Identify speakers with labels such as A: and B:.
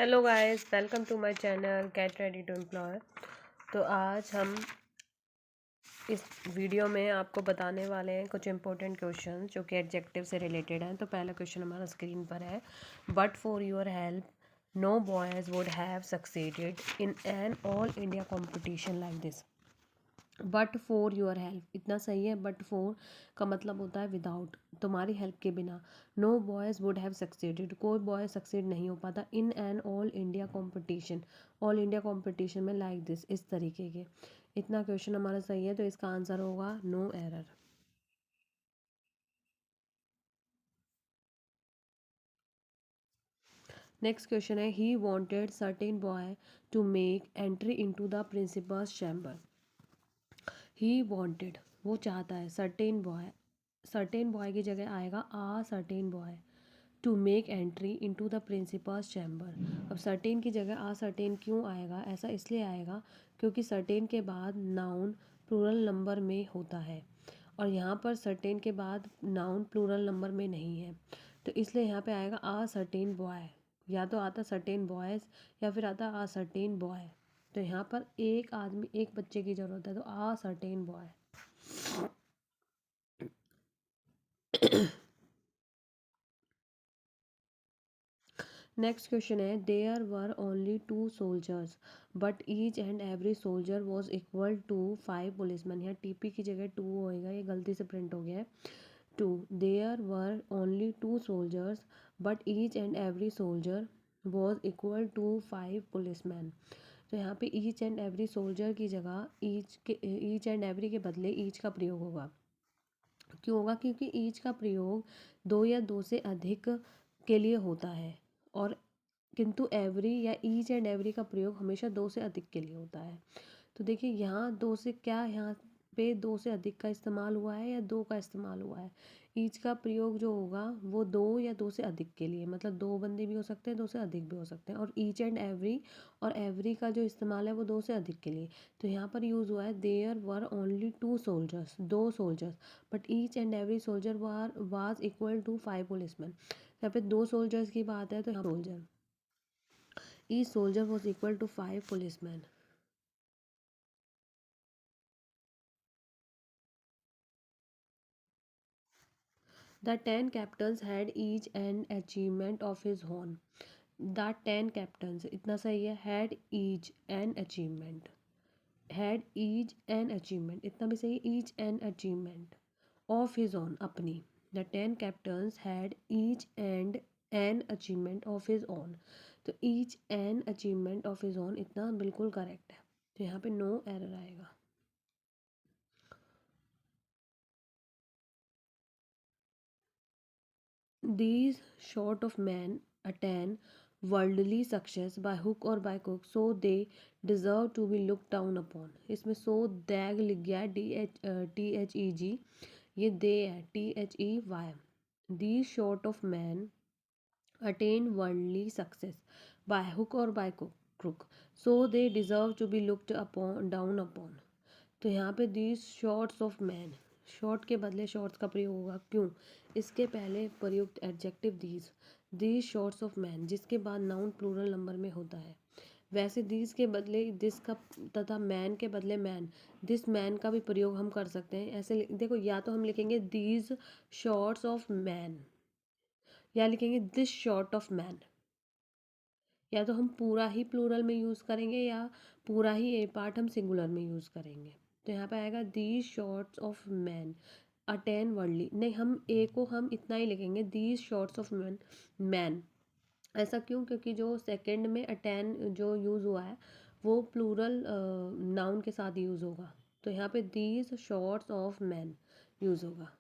A: Hello guys, welcome to my channel get ready to employ. तो आज हम इस वीडियो में आपको बताने वाले हैं कुछ इंपॉर्टेंट क्वेश्चन जो कि एडजेक्टिव से रिलेटेड हैं। तो पहला क्वेश्चन हमारा स्क्रीन पर है, but for your help no boys would have succeeded in an all India competition like this. But for your help, इतना सही है। बट फॉर का मतलब होता है विदाउट, तुम्हारी हेल्प के बिना। No boys would have succeeded, कोई बॉय सक्सीड नहीं हो पाता in an all India competition, all India competition में लाइक दिस, इस तरीके के। इतना क्वेश्चन हमारा सही है, तो इसका आंसर होगा नो एरर। नेक्स्ट क्वेश्चन है, he wanted certain boy to make entry into the principal's chamber. He wanted, वो चाहता है, सर्टेन बॉय की जगह आएगा a certain boy to make entry into the principal's chamber. अब सर्टेन की जगह आ सर्टेन क्यों आएगा? ऐसा इसलिए आएगा क्योंकि सर्टेन के बाद नाउन प्लूरल नंबर में होता है और यहाँ पर सर्टेन के बाद नाउन प्लूरल नंबर में नहीं है, तो इसलिए यहाँ पे आएगा आ सर्टेन बॉय। या तो आता सर्टेन बॉयज़ या फिर आता आ सर्टेन बॉय। तो यहाँ पर एक आदमी, एक बच्चे की ज़रूरत है, तो a certain boy. Next question है, there were only 2 soldiers but each and every soldier was equal to 5 policeman. यहाँ टीपी की जगह 2 होएगा, ये गलती से प्रिंट हो गया है। 2, there were only 2 soldiers but each and every soldier was equal to 5 policeman. तो यहाँ पे ईच एंड एवरी सोल्जर की जगह ईच एंड एवरी के बदले ईच का प्रयोग होगा। क्यों होगा? क्योंकि ईच का प्रयोग 2 या 2 से अधिक के लिए होता है, और किंतु एवरी या ईच एंड एवरी का प्रयोग हमेशा 2 से अधिक के लिए होता है। तो देखिए यहाँ 2 से क्या, यहाँ पे 2 से अधिक का इस्तेमाल हुआ है या 2 का इस्तेमाल हुआ है? ईच का प्रयोग जो होगा वो 2 या 2 से अधिक के लिए, मतलब 2 बंदे भी हो सकते हैं, 2 से अधिक भी हो सकते हैं। और ईच एंड एवरी, और एवरी का जो इस्तेमाल है वो 2 से अधिक के लिए। तो यहाँ पर यूज़ हुआ है there were only 2 soldiers, 2 soldiers, but each and every soldier was equal to 5 policeman. यहाँ पे 2 सोल्जर्स की बात है, तो यहाँ soldier, each soldier was equal to 5 policemen. The 10 captains had each an achievement of his own. The 10 captains, इतना सही है, had each an achievement, had each an achievement, इतना भी सही, each an achievement of his own, अपनी। The 10 captains had each and an achievement of his own, तो each an achievement of his own इतना बिल्कुल करेक्ट है, तो यहाँ पे नो एरर आएगा। These sort of men attain worldly success by hook or by crook, so they deserve to be looked down upon. इसमें so दैग लिख गया, THEG, ये दे है, THEY। These sort of men attain worldly success by hook or by crook, so they deserve to be looked upon down upon। तो यहाँ पे these shorts of man, short के बदले शॉर्ट्स का प्रयोग होगा। क्यों? इसके पहले प्रयुक्त adjective these shorts of man, जिसके बाद नाउन प्लूरल नंबर में होता है। वैसे दीज के बदले दिस का, तथा मैन के बदले मैन, दिस मैन का भी प्रयोग हम कर सकते हैं। ऐसे देखो, या तो हम लिखेंगे दीज शॉर्ट्स ऑफ मैन, या लिखेंगे दिस शॉर्ट ऑफ मैन। या तो हम पूरा ही प्लूरल में यूज़ करेंगे या पूरा ही ए पार्ट हम सिंगुलर में यूज़ करेंगे। तो यहाँ पे आएगा these shorts of man attain worldly, नहीं, हम ए को हम इतना ही लिखेंगे, दीज शॉर्ट्स ऑफ मैन। ऐसा क्यों? क्योंकि जो सेकंड में अटेन जो यूज़ हुआ है वो प्लूरल नाउन के साथ यूज़ होगा, तो यहाँ पे these shorts of man use होगा।